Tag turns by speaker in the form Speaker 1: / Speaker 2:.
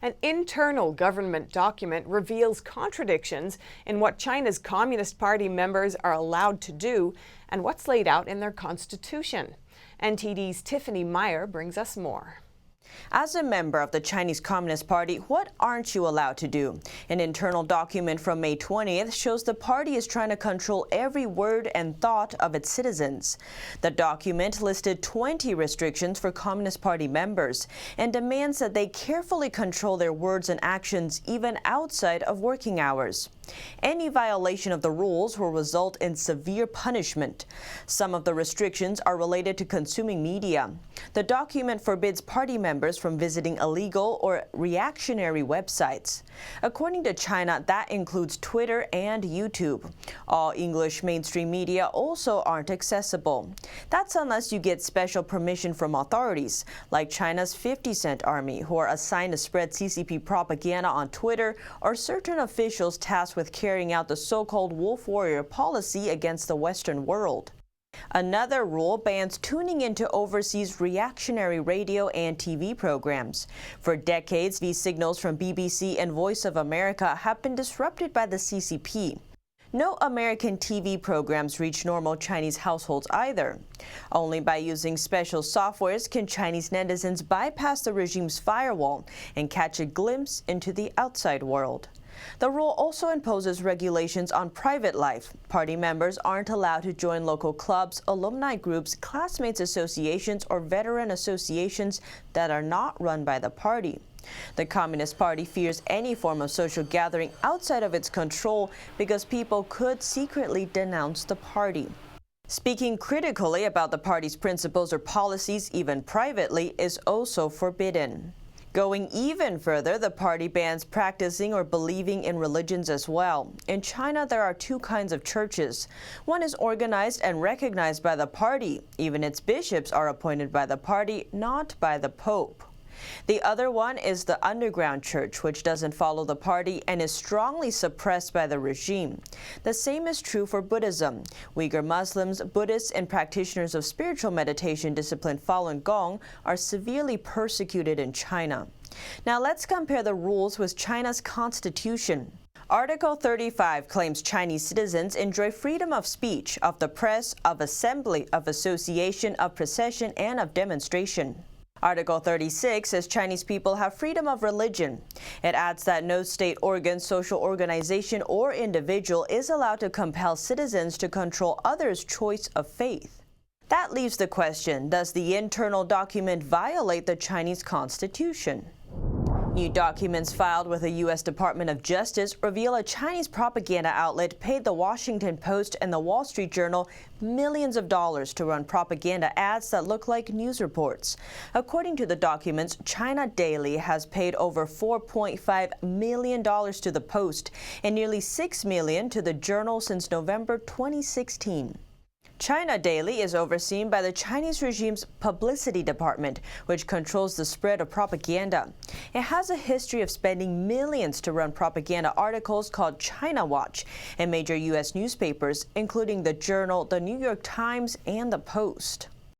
Speaker 1: An internal government document reveals contradictions in what China's Communist Party members are allowed to do and what's laid out in their constitution. NTD's Tiffany Meyer brings us more.
Speaker 2: As a member of the Chinese Communist Party, what aren't you allowed to do? An internal document from May 20th shows the party is trying to control every word and thought of its citizens. The document listed 20 restrictions for Communist Party members and demands that they carefully control their words and actions even outside of working hours. Any violation of the rules will result in severe punishment. Some of the restrictions are related to consuming media. The document forbids party members from visiting illegal or reactionary websites. According to China, that includes Twitter and YouTube. All English mainstream media also aren't accessible. That's unless you get special permission from authorities, like China's 50-cent army, who are assigned to spread CCP propaganda on Twitter, or certain officials tasked with carrying out the so-called wolf warrior policy against the Western world. Another rule bans tuning into overseas reactionary radio and TV programs. For decades, these signals from BBC and Voice of America have been disrupted by the CCP. No American TV programs reach normal Chinese households either. Only by using special softwares can Chinese netizens bypass the regime's firewall and catch a glimpse into the outside world. The rule also imposes regulations on private life. Party members aren't allowed to join local clubs, alumni groups, classmates associations, or veteran associations that are not run by the party. The Communist Party fears any form of social gathering outside of its control because people could secretly denounce the party. Speaking critically about the party's principles or policies, even privately, is also forbidden. Going even further, the party bans practicing or believing in religions as well. In China, there are two kinds of churches. One is organized and recognized by the party. Even its bishops are appointed by the party, not by the Pope. The other one is the underground church, which doesn't follow the party and is strongly suppressed by the regime. The same is true for Buddhism. Uyghur Muslims, Buddhists, and practitioners of spiritual meditation discipline Falun Gong are severely persecuted in China. Now let's compare the rules with China's constitution. Article 35 claims Chinese citizens enjoy freedom of speech, of the press, of assembly, of association, of procession, and of demonstration. Article 36 says Chinese people have freedom of religion. It adds that no state organ, social organization, or individual is allowed to compel citizens to control others' choice of faith. That leaves the question, does the internal document violate the Chinese constitution? New documents filed with the U.S. Department of Justice reveal a Chinese propaganda outlet paid the Washington Post and the Wall Street Journal millions of dollars to run propaganda ads that look like news reports. According to the documents, China Daily has paid over $4.5 million to the Post and nearly $6 million to the Journal since November 2016. China Daily is overseen by the Chinese regime's publicity department, which controls the spread of propaganda. It has a history of spending millions to run propaganda articles called China Watch in major U.S. newspapers, including the Journal, the New York Times, and the Post.